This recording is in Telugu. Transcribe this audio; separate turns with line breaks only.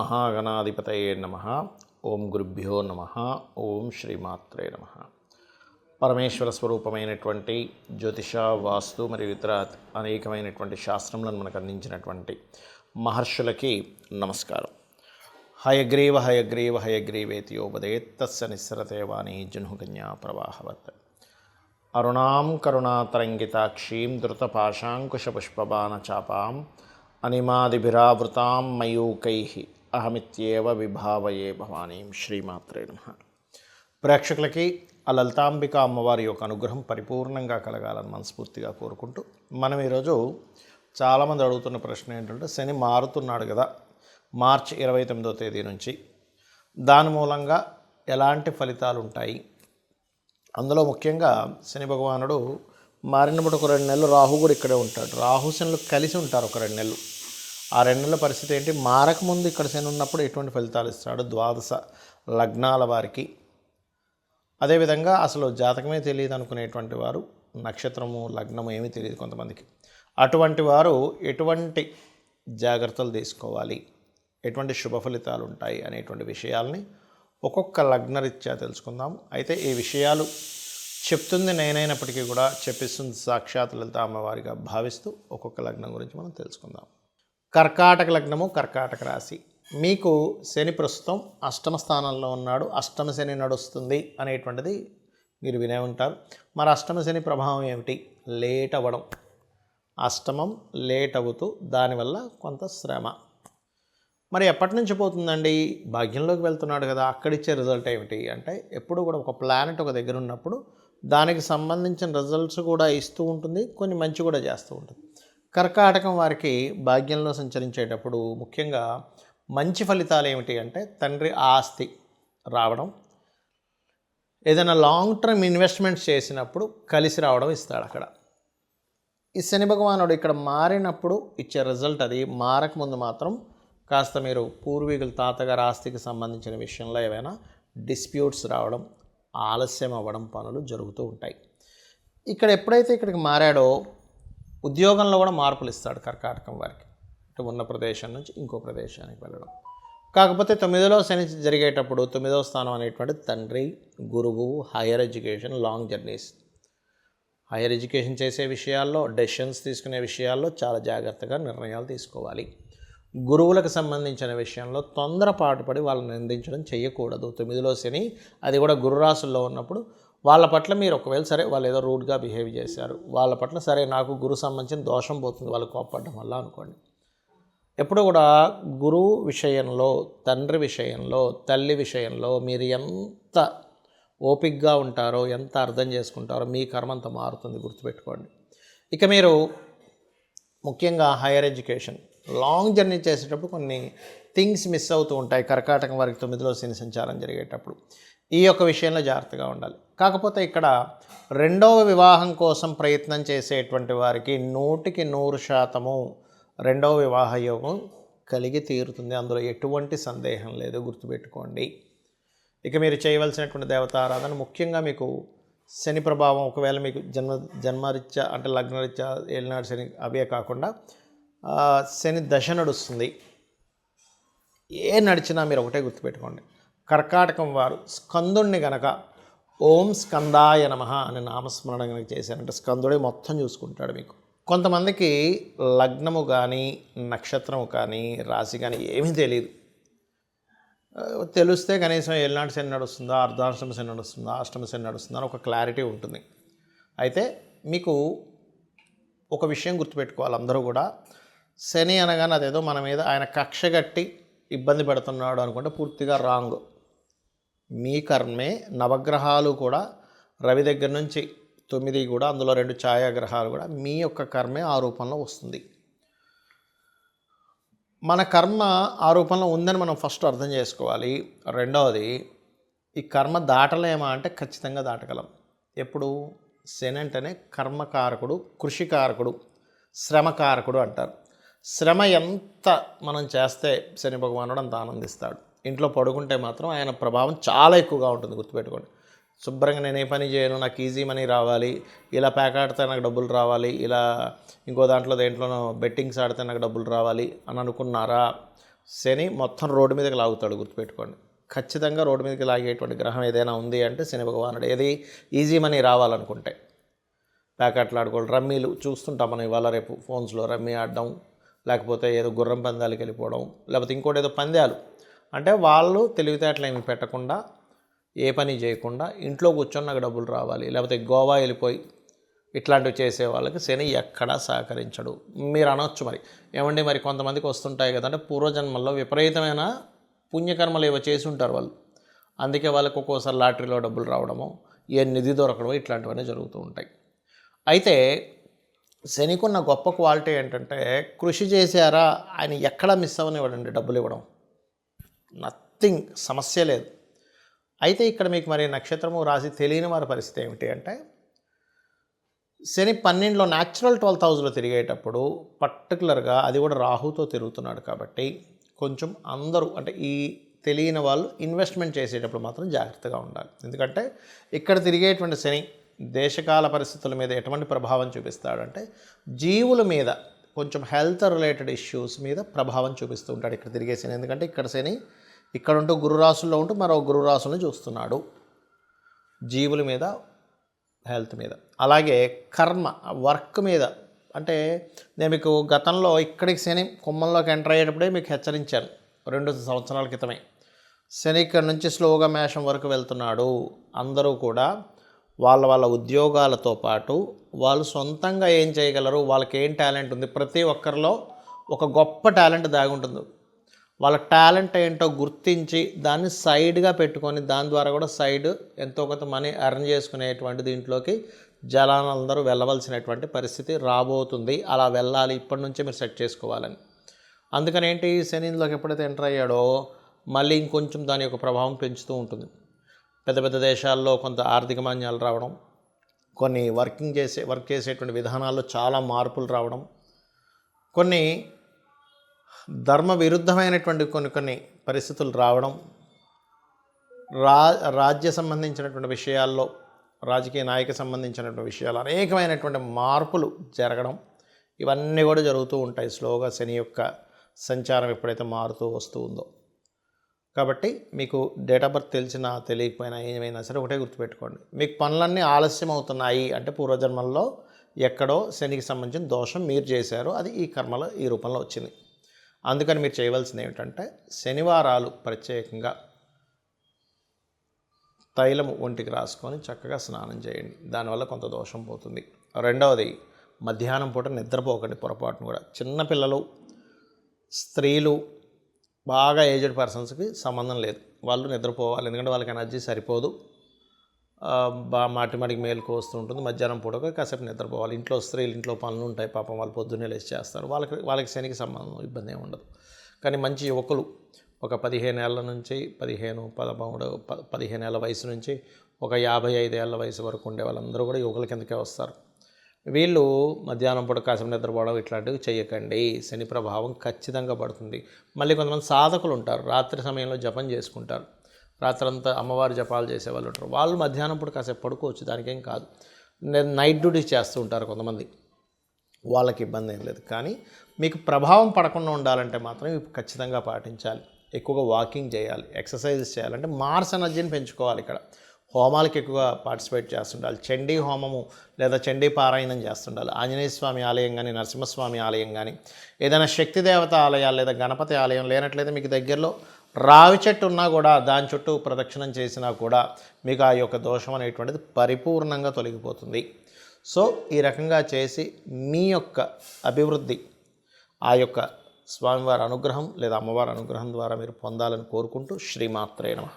మహాగణాధిపతయే నమః. ఓం గురుభ్యో నమః. ఓం శ్రీమాత్రే నమః. పరమేశ్వర స్వరూపమైనటువంటి జ్యోతిష, వాస్తు మరియు ఇతర అనేకమైనటువంటి శాస్త్రములను మనకు అందించినటువంటి మహర్షులకి నమస్కారం. హయగ్రీవ హయగ్రీవ హయగ్రీవేతియోపదేత్ తస్య నిస్సరతే వాణి జహ్నుకన్యా ప్రవాహవత్. అరుణాం కరుణాతరంగితాక్షీం ధృతపాశాంకుశపుష్పబాణచాపాం అనిమాదిభిరావృతాం మయూకైః అహమిత్యేవ విభావయే భవానీం. శ్రీమాత్రే నమః. ప్రేక్షకులకి ఆ లలితాంబిక అమ్మవారి యొక్క అనుగ్రహం పరిపూర్ణంగా కలగాలని మనస్ఫూర్తిగా కోరుకుంటూ, మనం ఈరోజు చాలామంది అడుగుతున్న ప్రశ్న ఏంటంటే, శని మారుతున్నాడు కదా మార్చి 29వ తేదీ నుంచి, దాని మూలంగా ఎలాంటి ఫలితాలు ఉంటాయి? అందులో ముఖ్యంగా శని భగవానుడు మారినప్పుడు ఒక 2 నెలలు రాహు కూడా ఇక్కడే ఉంటాడు. రాహు శనులు కలిసి ఉంటారు ఒక 2 నెలలు. ఆ 2 నెలల పరిస్థితి ఏంటి? మారకముందు ఇక్కడ శని ఉన్నప్పుడు ఎటువంటి ఫలితాలు ఇస్తాడు ద్వాదశ లగ్నాల వారికి? అదేవిధంగా అసలు జాతకమే తెలియదు అనుకునేటువంటి వారు, నక్షత్రము లగ్నము ఏమీ తెలియదు కొంతమందికి, అటువంటి వారు ఎటువంటి జాగ్రత్తలు తీసుకోవాలి, ఎటువంటి శుభ ఫలితాలు ఉంటాయి అనేటువంటి విషయాల్ని ఒక్కొక్క లగ్నరీత్యా తెలుసుకుందాం. అయితే ఈ విషయాలు చెప్తుంది నేనైనప్పటికీ కూడా చెప్పిస్తుంది సాక్షాత్ లలిత అమ్మవారిగా భావిస్తూ ఒక్కొక్క లగ్నం గురించి మనం తెలుసుకుందాం. కర్కాటక లగ్నము, కర్కాటక రాశి. మీకు శని ప్రస్తుతం అష్టమ స్థానంలో ఉన్నాడు. అష్టమ శని నడుస్తుంది అనేటువంటిది మీరు వినే ఉంటారు. మరి అష్టమ శని ప్రభావం ఏమిటి? లేట్ అవ్వడం, అష్టమం లేట్ అవుతూ దానివల్ల కొంత శ్రమ. మరి ఎప్పటి నుంచి పోతుందండి? భాగ్యంలోకి వెళ్తున్నాడు కదా, అక్కడిచ్చే రిజల్ట్ ఏమిటి అంటే, ఎప్పుడు కూడా ఒక ప్లానెట్ ఒక దగ్గర ఉన్నప్పుడు దానికి సంబంధించిన రిజల్ట్స్ కూడా ఇస్తూ ఉంటుంది, కొన్ని మంచి కూడా చేస్తూ ఉంటుంది. కర్కాటకం వారికి భాగ్యంలో సంచరించేటప్పుడు ముఖ్యంగా మంచి ఫలితాలు ఏమిటి అంటే, తండ్రి ఆస్తి రావడం, ఏదైనా లాంగ్ టర్మ్ ఇన్వెస్ట్మెంట్స్ చేసినప్పుడు కలిసి రావడం ఇస్తాడు అక్కడ. ఈ శని భగవానుడు ఇక్కడ మారినప్పుడు ఇచ్చే రిజల్ట్ అది. మారకముందు మాత్రం కాస్త మీరు పూర్వీకుల తాతగారి ఆస్తికి సంబంధించిన విషయంలో ఏవైనా డిస్ప్యూట్స్ రావడం, ఆలస్యం అవ్వడం పనులు జరుగుతూ ఉంటాయి. ఇక్కడ ఎప్పుడైతే ఇక్కడికి మారాడో ఉద్యోగంలో కూడా మార్పులు ఇస్తాడు కర్కాటకం వారికి. ఉన్న ప్రదేశం నుంచి ఇంకో ప్రదేశానికి వెళ్ళడం. కాకపోతే 9వ శని జరిగేటప్పుడు 9వ స్థానం అనేటువంటి తండ్రి, గురువు, higher education, long journeys, higher education చేసే విషయాల్లో, డెసిషన్స్ తీసుకునే విషయాల్లో చాలా జాగ్రత్తగా నిర్ణయాలు తీసుకోవాలి. గురువులకు సంబంధించిన విషయంలో తొందరపాటు పడి వాళ్ళని నిందించడం చేయకూడదు. 9వ శని అది కూడా గురు రాశుల్లో ఉన్నప్పుడు వాళ్ళ పట్ల మీరు ఒకవేళ సరే వాళ్ళు ఏదో రూడ్గా బిహేవ్ చేశారు, వాళ్ళ పట్ల సరే నాకు గురు సంబంధించిన దోషం పోతుంది వాళ్ళు కోప్పడడం వల్ల అనుకోండి. ఎప్పుడు కూడా గురువు విషయంలో, తండ్రి విషయంలో, తల్లి విషయంలో మీరు ఎంత ఓపికగా ఉంటారో, ఎంత అర్థం చేసుకుంటారో మీ కర్మ అంత మారుతుంది, గుర్తుపెట్టుకోండి. ఇక మీరు ముఖ్యంగా హైయర్ ఎడ్యుకేషన్, లాంగ్ జర్నీ చేసేటప్పుడు కొన్ని థింగ్స్ మిస్ అవుతూ ఉంటాయి. కర్కాటకం వారికి 9వ శని సంచారం జరిగేటప్పుడు ఈ యొక్క విషయంలో జాగ్రత్తగా ఉండాలి. కాకపోతే ఇక్కడ 2వ వివాహం కోసం ప్రయత్నం చేసేటువంటి వారికి 100% 2వ వివాహ యోగం కలిగి తీరుతుంది. అందులో ఎటువంటి సందేహం లేదు, గుర్తుపెట్టుకోండి. ఇక మీరు చేయవలసినటువంటి దేవతారాధన, ముఖ్యంగా మీకు శని ప్రభావం ఒకవేళ మీకు జన్మరీత్యా అంటే లగ్నరీత్యా ఏలినాడు శని అవే కాకుండా శని దశ నడుస్తుంది, ఏ నడిచినా మీరు ఒకటే గుర్తుపెట్టుకోండి. కర్కాటకం వారు స్కందుణ్ణి గనక ఓం స్కందాయ నమః అని నామస్మరణ కనుక చేశారంటే స్కందుడే మొత్తం చూసుకుంటాడు మీకు. కొంతమందికి లగ్నము కానీ, నక్షత్రము కానీ, రాశి కానీ ఏమీ తెలియదు. తెలిస్తే కనీసం ఏలినాటి శని నడుస్తుందా, అర్ధాష్టమ శని నడుస్తుందా, అష్టమ శని నడుస్తుందా అని ఒక క్లారిటీ ఉంటుంది. అయితే మీకు ఒక విషయం గుర్తుపెట్టుకోవాలి, అందరూ కూడా శని అనగానే అదేదో మన మీద ఆయన కక్షగట్టి ఇబ్బంది పెడుతున్నాడు అనుకుంటే పూర్తిగా రాంగ్. మీ కర్మే. నవగ్రహాలు కూడా రవి దగ్గర నుంచి 9 కూడా, అందులో 2 ఛాయాగ్రహాలు కూడా మీ యొక్క కర్మే ఆ రూపంలో వస్తుంది. మన కర్మ ఆ రూపంలో ఉందని మనం ఫస్ట్ అర్థం చేసుకోవాలి. రెండవది, ఈ కర్మ దాటలేమా అంటే ఖచ్చితంగా దాటగలం. ఎప్పుడు? శని అంటేనే కర్మకారకుడు, కృషికారకుడు, శ్రమకారకుడు అంటారు. శ్రమ ఎంత మనం చేస్తే శని భగవానుడు అంత ఆనందిస్తాడు. ఇంట్లో పడుకుంటే మాత్రం ఆయన ప్రభావం చాలా ఎక్కువగా ఉంటుంది, గుర్తుపెట్టుకోండి. శుభ్రంగా నేను ఏ పని చేయను, నాకు ఈజీ మనీ రావాలి, ఇలా ప్యాక్ ఆడితే నాకు డబ్బులు రావాలి, ఇలా ఇంకో దేంట్లోనో బెట్టింగ్స్ ఆడితే నాకు డబ్బులు రావాలి అని అనుకున్నారా, శని మొత్తం రోడ్డు మీదకి లాగుతాడు, గుర్తుపెట్టుకోండి. ఖచ్చితంగా రోడ్డు మీదకి లాగేటువంటి గ్రహం ఏదైనా ఉంది అంటే శని భగవానుడు. ఏది ఈజీ మనీ రావాలనుకుంటే ప్యాకెట్లు ఆడుకోవడం, రమ్మీలు చూస్తుంటాం మనం ఇవాళ రేపు ఫోన్స్లో, రమ్మీ ఆడడం, లేకపోతే ఏదో గుర్రం పందాలకి వెళ్ళిపోవడం, లేకపోతే ఇంకోటి ఏదో పందాలు. అంటే వాళ్ళు తెలివితేటలు ఏమి పెట్టకుండా, ఏ పని చేయకుండా ఇంట్లో కూర్చొని నాకు డబ్బులు రావాలి, లేకపోతే గోవా వెళ్ళిపోయి ఇట్లాంటివి చేసే వాళ్ళకి శని ఎక్కడా సహకరించడు. మీరు అనొచ్చు మరి, ఏమండి మరి కొంతమందికి వస్తుంటాయి కదంటే పూర్వజన్మల్లో విపరీతమైన పుణ్యకర్మలు ఏవో చేసి ఉంటారు వాళ్ళు, అందుకే వాళ్ళకి ఒక్కోసారి లాటరీలో డబ్బులు రావడము, ఏ నిధి దొరకడమో ఇట్లాంటివన్నీ జరుగుతూ ఉంటాయి. అయితే శనికున్న గొప్ప క్వాలిటీ ఏంటంటే కృషి చేశారా ఆయన ఎక్కడా మిస్ అవ్వనివ్వడండి డబ్బులు ఇవ్వడం, నథింగ్, సమస్య లేదు. అయితే ఇక్కడ మీకు మరి నక్షత్రము రాశి తెలియని వారి పరిస్థితి ఏమిటి అంటే శని 12లో న్యాచురల్ 12th హౌస్లో తిరిగేటప్పుడు పర్టికులర్గా అది కూడా రాహుతో తిరుగుతున్నాడు కాబట్టి కొంచెం అందరూ అంటే ఈ తెలియని వాళ్ళు ఇన్వెస్ట్మెంట్ చేసేటప్పుడు మాత్రం జాగ్రత్తగా ఉండాలి. ఎందుకంటే ఇక్కడ తిరిగేటువంటి శని దేశకాల పరిస్థితుల మీద ఎటువంటి ప్రభావం చూపిస్తాడంటే జీవుల మీద కొంచెం హెల్త్ రిలేటెడ్ ఇష్యూస్ మీద ప్రభావం చూపిస్తూ ఉంటాడు ఇక్కడ తిరిగే శని. ఎందుకంటే ఇక్కడ శని ఇక్కడ ఉంటూ గురురాశుల్లో ఉంటూ మరో గురురాశులను చూస్తున్నాడు, జీవుల మీద, హెల్త్ మీద, అలాగే కర్మ వర్క్ మీద. అంటే నేను మీకు గతంలో ఇక్కడికి శని కుంభంలోకి ఎంటర్ అయ్యేటప్పుడే మీకు హెచ్చరించాను 2 సంవత్సరాల క్రితమే. శని ఇక్కడ నుంచి స్లోగా మేషం వరకు వెళ్తున్నాడు. అందరూ కూడా వాళ్ళ ఉద్యోగాలతో పాటు వాళ్ళు సొంతంగా ఏం చేయగలరు, వాళ్ళకి ఏం టాలెంట్ ఉంది, ప్రతి ఒక్కరిలో ఒక గొప్ప టాలెంట్ దాగి ఉంటుంది. వాళ్ళ టాలెంట్ ఏంటో గుర్తించి దాన్ని సైడ్గా పెట్టుకొని దాని ద్వారా కూడా సైడ్ ఎంతో కొంత మనీ ఎర్న్ చేసుకునేటువంటి దీంట్లోకి జనాలందరూ వెళ్ళవలసినటువంటి పరిస్థితి రాబోతుంది. అలా వెళ్ళాలి, ఇప్పటి నుంచే మీరు సెట్ చేసుకోవాలని. అందుకని ఏంటి, శనిలోకి ఎప్పుడైతే ఎంటర్ అయ్యాడో మళ్ళీ ఇంకొంచెం దాని యొక్క ప్రభావం పెంచుతూ ఉంటుంది. పెద్ద పెద్ద దేశాల్లో కొంత ఆర్థిక మాన్యాలు రావడం, కొన్ని వర్క్ చేసేటువంటి విధానాల్లో చాలా మార్పులు రావడం, కొన్ని ధర్మ విరుద్ధమైనటువంటి కొన్ని పరిస్థితులు రావడం, రాజ్య సంబంధించినటువంటి విషయాల్లో, రాజకీయ నాయక సంబంధించినటువంటి విషయాలు అనేకమైనటువంటి మార్పులు జరగడం, ఇవన్నీ కూడా జరుగుతూ ఉంటాయి స్లోగా శని యొక్క సంచారం ఎప్పుడైతే మారుతూ వస్తూ ఉందో. కాబట్టి మీకు డేట్ ఆఫ్ బర్త్ తెలిసినా తెలియకపోయినా ఏమైనా సరే ఒకటే గుర్తుపెట్టుకోండి, మీకు పనులన్నీ ఆలస్యం అవుతున్నాయి అంటే పూర్వజన్మల్లో ఎక్కడో శనికి సంబంధించిన దోషం మీరు చేశారు, అది ఈ కర్మలో ఈ రూపంలో వచ్చింది. అందుకని మీరు చేయవలసింది ఏమిటంటే శనివారాలు ప్రత్యేకంగా తైలము ఒంటికి రాసుకొని చక్కగా స్నానం చేయండి, దానివల్ల కొంత దోషం పోతుంది. రెండవది, మధ్యాహ్నం పూట నిద్రపోకండి పొరపాటును కూడా. చిన్నపిల్లలు, స్త్రీలు, బాగా ఏజ్డ్ పర్సన్స్కి సంబంధం లేదు, వాళ్ళు నిద్రపోవాలి. ఎందుకంటే వాళ్ళకి ఎనర్జీ సరిపోదు, మాటికి మేలుకు వస్తూ ఉంటుంది. మధ్యాహ్నం పూట కాసేపు నిద్రపోవాలి. ఇంట్లో స్త్రీలు ఇంట్లో పనులు ఉంటాయి, పాపం వాళ్ళు పొద్దున్నే లేచి చేస్తారు, వాళ్ళకి శనికి సంబంధం ఇబ్బంది ఏమి ఉండదు. కానీ మంచి యువకులు ఒక 15 ఏళ్ళ నుంచి 15 ఏళ్ళ వయసు నుంచి ఒక 55 ఏళ్ళ వయసు వరకు ఉండే వాళ్ళందరూ కూడా యువకుల కిందకే వస్తారు. వీళ్ళు మధ్యాహ్నం పూట కాసేపు నిద్రపోవడం ఇట్లాంటివి చేయకండి, శని ప్రభావం ఖచ్చితంగా పడుతుంది. మళ్ళీ కొంతమంది సాధకులు ఉంటారు, రాత్రి సమయంలో జపం చేసుకుంటారు, రాత్రంతా అమ్మవారి జపాలు చేసేవాళ్ళు ఉంటారు, వాళ్ళు మధ్యాహ్నం పూట కాసేపు పడుకోవచ్చు, దానికేం కాదు. నైట్ డ్యూటీస్ చేస్తూ ఉంటారు కొంతమంది, వాళ్ళకి ఇబ్బంది ఏం లేదు. కానీ మీకు ప్రభావం పడకుండా ఉండాలంటే మాత్రం ఇవి ఖచ్చితంగా పాటించాలి. ఎక్కువగా వాకింగ్ చేయాలి, ఎక్సర్సైజెస్ చేయాలంటే మార్స్ ఎనర్జీని పెంచుకోవాలి. ఇక్కడ హోమాలకు ఎక్కువగా పార్టిసిపేట్ చేస్తుండాలి, చండీ హోమము లేదా చండీ పారాయణం చేస్తుండాలి. ఆంజనేయ స్వామి ఆలయం కానీ, నరసింహస్వామి ఆలయం కానీ, ఏదైనా శక్తి దేవత ఆలయాలు లేదా గణపతి ఆలయం లేనట్లయితే మీకు దగ్గరలో రావి చెట్టు ఉన్నా కూడా దాని చుట్టూ ప్రదక్షిణం చేసినా కూడా మీకు ఆ యొక్క దోషం అనేటువంటిది పరిపూర్ణంగా తొలగిపోతుంది. సో ఈ రకంగా చేసి మీ యొక్క అభివృద్ధి ఆ యొక్క స్వామివారి అనుగ్రహం లేదా అమ్మవారి అనుగ్రహం ద్వారా మీరు పొందాలని కోరుకుంటూ శ్రీమాత్రే నమః.